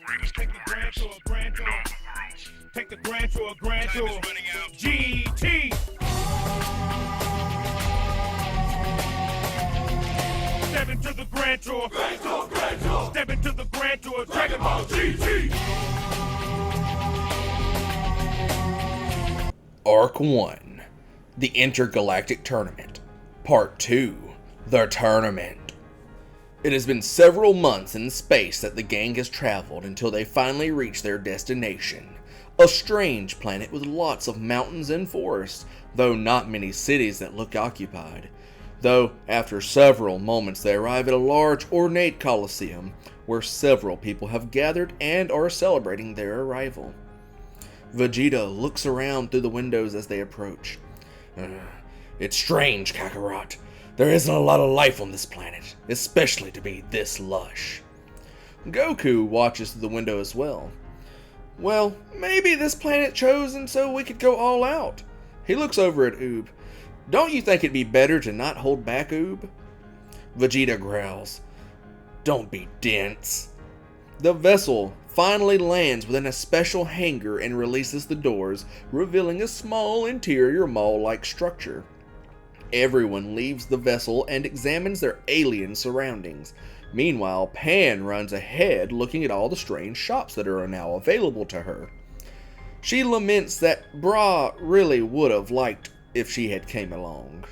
Take the grand tour, grand tour. Take the grand tour, grand tour. GT. Step into the grand tour. Grand tour, grand tour. Step into the grand tour. Dragon Ball GT. Arc 1, The Intergalactic Tournament. Part 2, The Tournament. It has been several months in space that the gang has traveled until they finally reach their destination. A strange planet with lots of mountains and forests, though not many cities that look occupied. Though, after several moments they arrive at a large, ornate coliseum, where several people have gathered and are celebrating their arrival. Vegeta looks around through the windows as they approach. It's strange, Kakarot. There isn't a lot of life on this planet, especially to be this lush. Goku watches through the window as well. Well, maybe this planet chosen so we could go all out. He looks over at Oob. Don't you think it'd be better to not hold back, Oob? Vegeta growls. Don't be dense. The vessel finally lands within a special hangar and releases the doors, revealing a small interior mall-like structure. Everyone leaves the vessel and examines their alien surroundings. Meanwhile, Pan runs ahead looking at all the strange shops that are now available to her. She laments that Bra really would have liked if she had came along.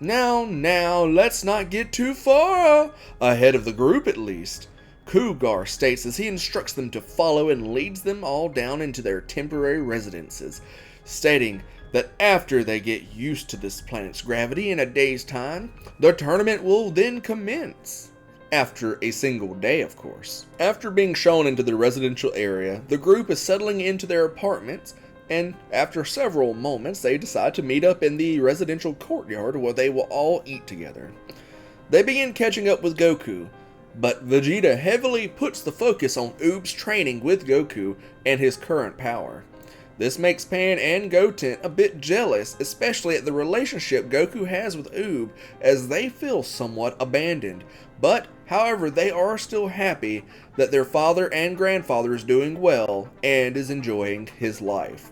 Now, let's not get too far ahead of the group at least. Cougar states as he instructs them to follow and leads them all down into their temporary residences, stating that after they get used to this planet's gravity in a day's time, the tournament will then commence. After a single day, of course. After being shown into the residential area, the group is settling into their apartments, and after several moments, they decide to meet up in the residential courtyard where they will all eat together. They begin catching up with Goku, but Vegeta heavily puts the focus on Oob's training with Goku and his current power. This makes Pan and Goten a bit jealous, especially at the relationship Goku has with Oob, as they feel somewhat abandoned. But, however, they are still happy that their father and grandfather is doing well and is enjoying his life.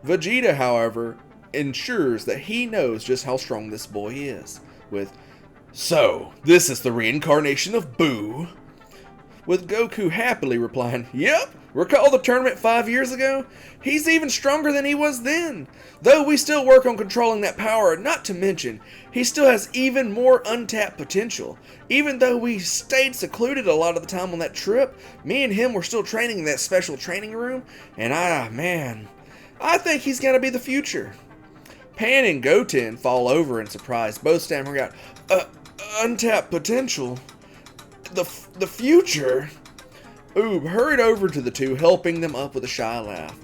Vegeta, however, ensures that he knows just how strong this boy is, with, "So, this is the reincarnation of Boo?" With Goku happily replying, "Yep, recall the tournament 5 years ago? He's even stronger than he was then. Though we still work on controlling that power, not to mention, he still has even more untapped potential. Even though we stayed secluded a lot of the time on that trip, me and him were still training in that special training room, and I think he's gonna be the future." Pan and Goten fall over in surprise, both stammering out, untapped potential? The future?" Oob hurried over to the two, helping them up with a shy laugh.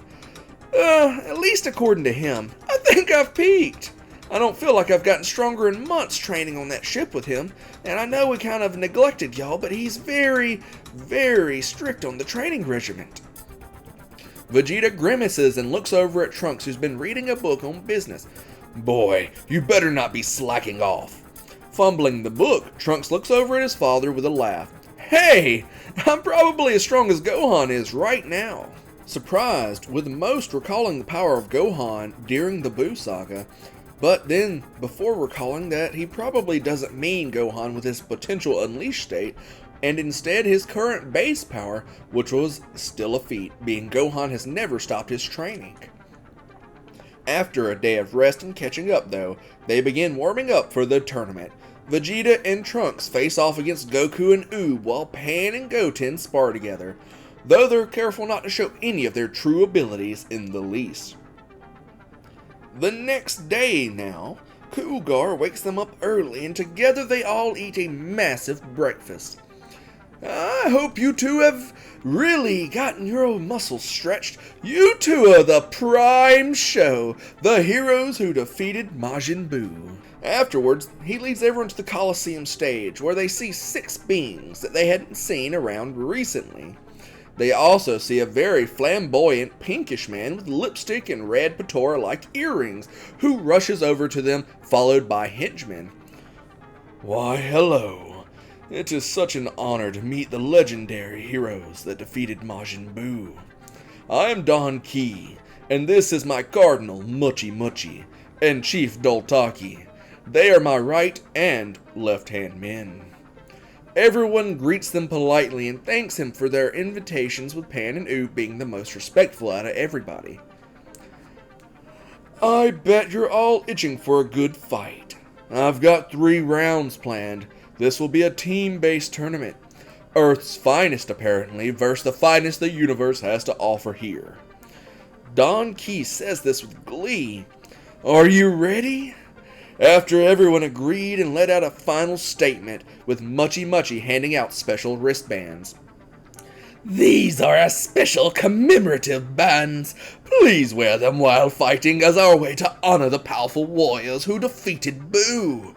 At least according to him, I think I've peaked. I don't feel like I've gotten stronger in months training on that ship with him, and I know we kind of neglected y'all, but he's very, very strict on the training regiment." Vegeta grimaces and looks over at Trunks, who's been reading a book on business. "Boy, you better not be slacking off." Fumbling the book, Trunks looks over at his father with a laugh. "Hey, I'm probably as strong as Gohan is right now." Surprised, with most recalling the power of Gohan during the Buu saga, but then before recalling that he probably doesn't mean Gohan with his potential unleashed state, and instead his current base power, which was still a feat, being Gohan has never stopped his training. After a day of rest and catching up though, they begin warming up for the tournament. Vegeta and Trunks face off against Goku and Oob while Pan and Goten spar together, though they're careful not to show any of their true abilities in the least. The next day now, Cougar wakes them up early and together they all eat a massive breakfast. "I hope you two have really gotten your muscles stretched. You two are the prime show, the heroes who defeated Majin Buu." Afterwards, he leads everyone to the Coliseum stage, where they see 6 beings that they hadn't seen around recently. They also see a very flamboyant pinkish man with lipstick and red Patora-like earrings, who rushes over to them, followed by henchmen. "Why, hello. It is such an honor to meet the legendary heroes that defeated Majin Buu. I am Don Key, and this is my Cardinal Muchi Muchi and Chief Doltaki. They are my right and left-hand men. Everyone greets them politely and thanks him for their invitations, with Pan and Oob being the most respectful out of everybody. I bet you're all itching for a good fight. I've got 3 rounds planned. This will be a team-based tournament. Earth's finest, apparently, versus the finest the universe has to offer here. Don Key says this with glee. Are you ready? After everyone agreed and let out a final statement, with Muchi Muchi handing out special wristbands. These are our special commemorative bands. Please wear them while fighting as our way to honor the powerful warriors who defeated Buu.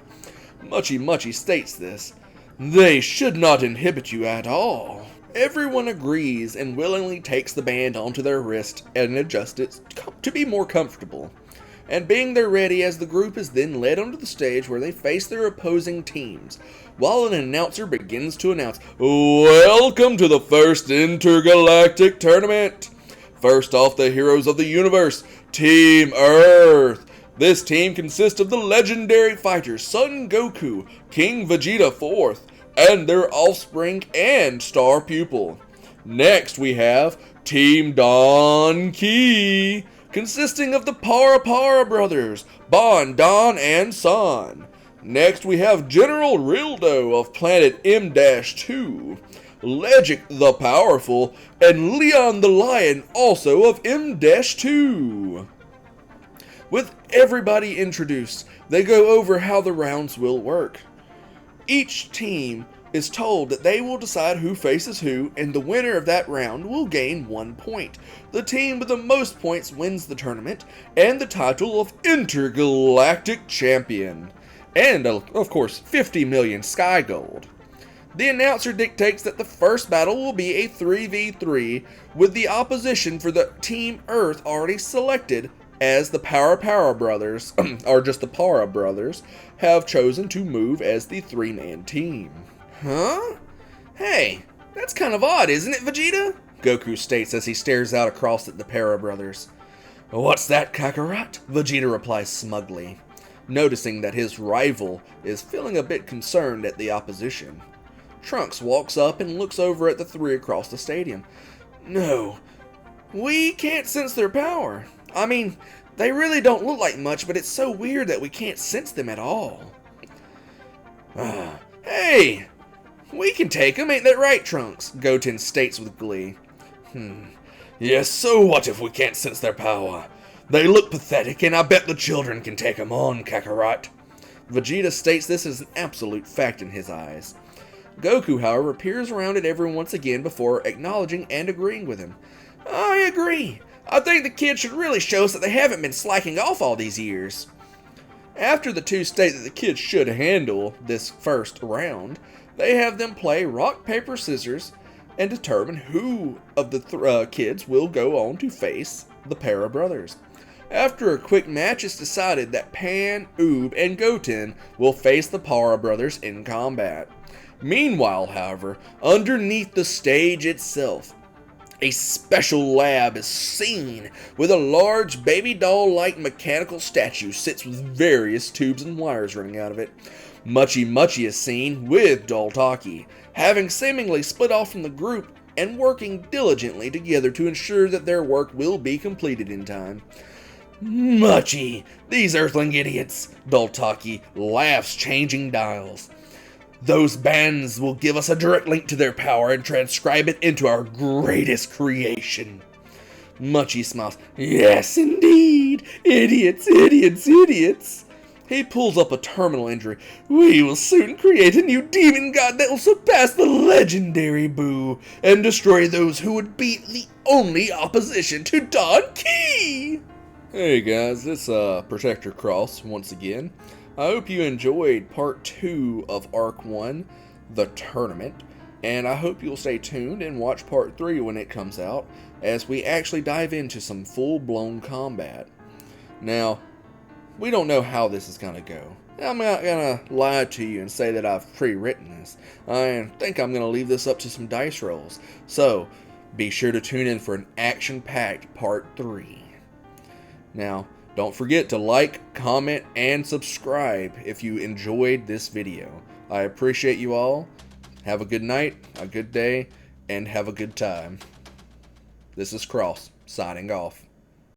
Muchi Muchi states this. They should not inhibit you at all. Everyone agrees and willingly takes the band onto their wrist and adjusts it to be more comfortable. And being there ready, as the group is then led onto the stage where they face their opposing teams, while an announcer begins to announce, Welcome to the first intergalactic tournament! First off, the heroes of the universe, Team Earth. This team consists of the legendary fighters Son Goku, King Vegeta IV, and their offspring and star pupil. Next we have Team Don Key, consisting of the Para brothers, Bon, Don, and San. Next we have General Rildo of planet M-2, Legic the Powerful, and Leon the Lion, also of M-2. With everybody introduced, they go over how the rounds will work. Each team is told that they will decide who faces who, and the winner of that round will gain 1 point. The team with the most points wins the tournament and the title of Intergalactic Champion. And, of course, 50 million Sky Gold. The announcer dictates that the first battle will be a 3v3, with the opposition for the Team Earth already selected, as the Para brothers, or just the Para brothers, have chosen to move as the 3-man team. Huh? Hey, that's kind of odd, isn't it, Vegeta? Goku states as he stares out across at the Para brothers. What's that, Kakarot? Vegeta replies smugly, noticing that his rival is feeling a bit concerned at the opposition. Trunks walks up and looks over at the 3 across the stadium. No, we can't sense their power. I mean, they really don't look like much, but it's so weird that we can't sense them at all. Hey! We can take them, ain't that right, Trunks? Goten states with glee. Yes, so what if we can't sense their power? They look pathetic, and I bet the children can take them on, Kakarot. Vegeta states this is an absolute fact in his eyes. Goku, however, peers around at everyone once again before acknowledging and agreeing with him. I agree. I think the kids should really show us that they haven't been slacking off all these years. After the 2 state that the kids should handle this first round, they have them play rock, paper, scissors and determine who of the kids will go on to face the Para brothers. After a quick match, it's decided that Pan, Oob, and Goten will face the Para brothers in combat. Meanwhile, however, underneath the stage itself, a special lab is seen with a large baby doll-like mechanical statue sits with various tubes and wires running out of it. Muchi Muchi is seen with Doltaki, having seemingly split off from the group and working diligently together to ensure that their work will be completed in time. Muchi, these earthling idiots, Doltaki laughs, changing dials. Those bands will give us a direct link to their power and transcribe it into our greatest creation. Muchi smiles. Yes, indeed. Idiots, idiots, idiots. He pulls up a terminal entry. We will soon create a new demon god that will surpass the legendary Buu and destroy those who would be the only opposition to Don Key. Hey guys, it's Protector Cross once again. I hope you enjoyed part 2 of Arc 1, the tournament, and I hope you'll stay tuned and watch part 3 when it comes out, as we actually dive into some full-blown combat. Now, we don't know how this is going to go. I'm not gonna lie to you and say that I've pre-written this. I think I'm gonna leave this up to some dice rolls. So, be sure to tune in for an action-packed part 3. Now, don't forget to like, comment, and subscribe if you enjoyed this video. I appreciate you all. Have a good night, a good day, and have a good time. This is Cross, signing off.